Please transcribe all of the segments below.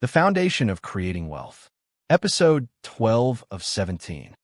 The Foundation of Creating Wealth. Episode 12 of 17.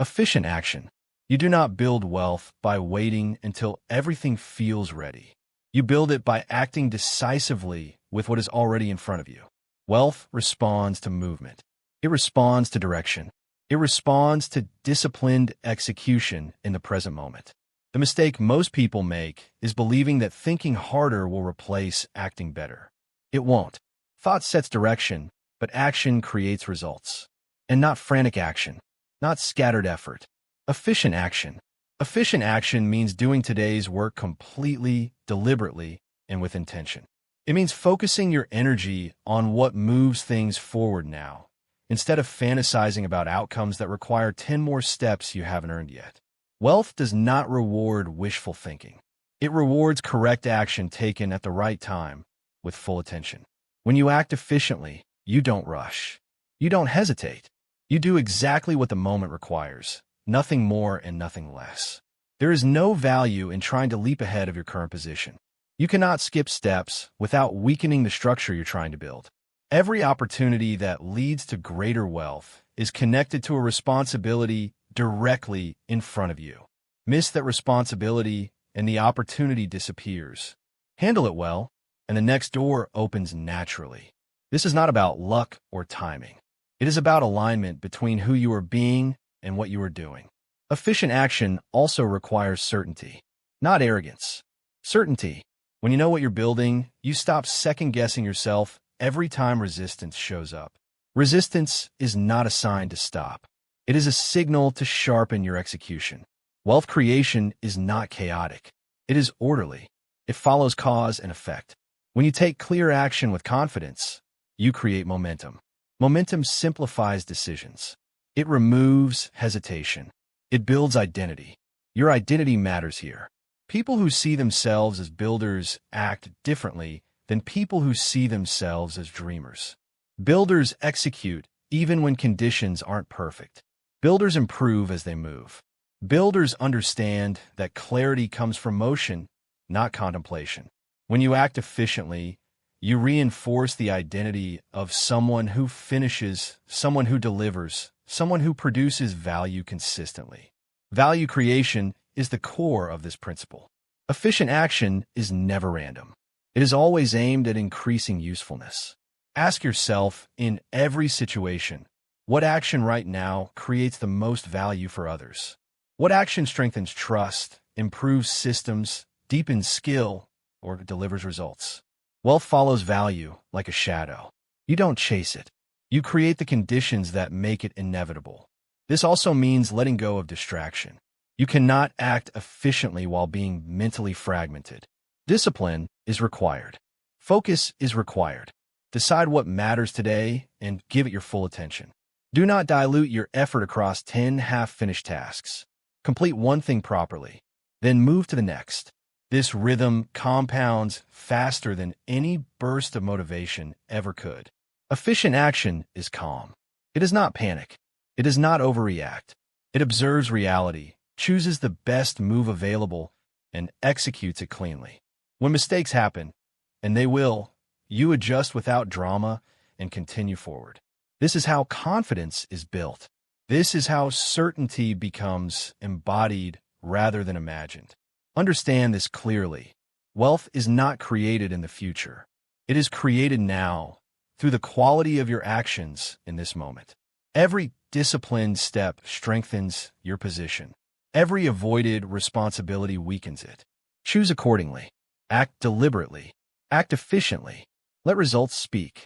Efficient action. You do not build wealth by waiting until everything feels ready. You build it by acting decisively with what is already in front of you. Wealth responds to movement. It responds to direction. It responds to disciplined execution in the present moment. The mistake most people make is believing that thinking harder will replace acting better. It won't. Thought sets direction, but action creates results. And not frantic action, not scattered effort. Efficient action. Efficient action means doing today's work completely, deliberately, and with intention. It means focusing your energy on what moves things forward now, instead of fantasizing about outcomes that require 10 more steps you haven't earned yet. Wealth does not reward wishful thinking. It rewards correct action taken at the right time, with full attention. When you act efficiently, you don't rush. You don't hesitate. You do exactly what the moment requires, nothing more and nothing less. There is no value in trying to leap ahead of your current position. You cannot skip steps without weakening the structure you're trying to build. Every opportunity that leads to greater wealth is connected to a responsibility directly in front of you. Miss that responsibility and the opportunity disappears. Handle it well, and the next door opens naturally. This is not about luck or timing. It is about alignment between who you are being and what you are doing. Efficient action also requires certainty, not arrogance. Certainty. When you know what you're building, you stop second-guessing yourself every time resistance shows up. Resistance is not a sign to stop. It is a signal to sharpen your execution. Wealth creation is not chaotic. It is orderly. It follows cause and effect. When you take clear action with confidence, you create momentum. Momentum simplifies decisions. It removes hesitation. It builds identity. Your identity matters here. People who see themselves as builders act differently than people who see themselves as dreamers. Builders execute even when conditions aren't perfect. Builders improve as they move. Builders understand that clarity comes from motion, not contemplation. When you act efficiently, you reinforce the identity of someone who finishes, someone who delivers, someone who produces value consistently. Value creation is the core of this principle. Efficient action is never random. It is always aimed at increasing usefulness. Ask yourself, in every situation, what action right now creates the most value for others? What action strengthens trust, improves systems, deepens skill, or delivers results? Wealth follows value like a shadow. You don't chase it. You create the conditions that make it inevitable. This also means letting go of distraction. You cannot act efficiently while being mentally fragmented. Discipline is required. Focus is required. Decide what matters today and give it your full attention. Do not dilute your effort across 10 half-finished tasks. Complete one thing properly, then move to the next. This rhythm compounds faster than any burst of motivation ever could. Efficient action is calm. It does not panic. It does not overreact. It observes reality, chooses the best move available, and executes it cleanly. When mistakes happen, and they will, you adjust without drama and continue forward. This is how confidence is built. This is how certainty becomes embodied rather than imagined. Understand this clearly. Wealth is not created in the future. It is created now, through the quality of your actions in this moment. Every disciplined step strengthens your position. Every avoided responsibility weakens it. Choose accordingly. Act deliberately. Act efficiently. Let results speak.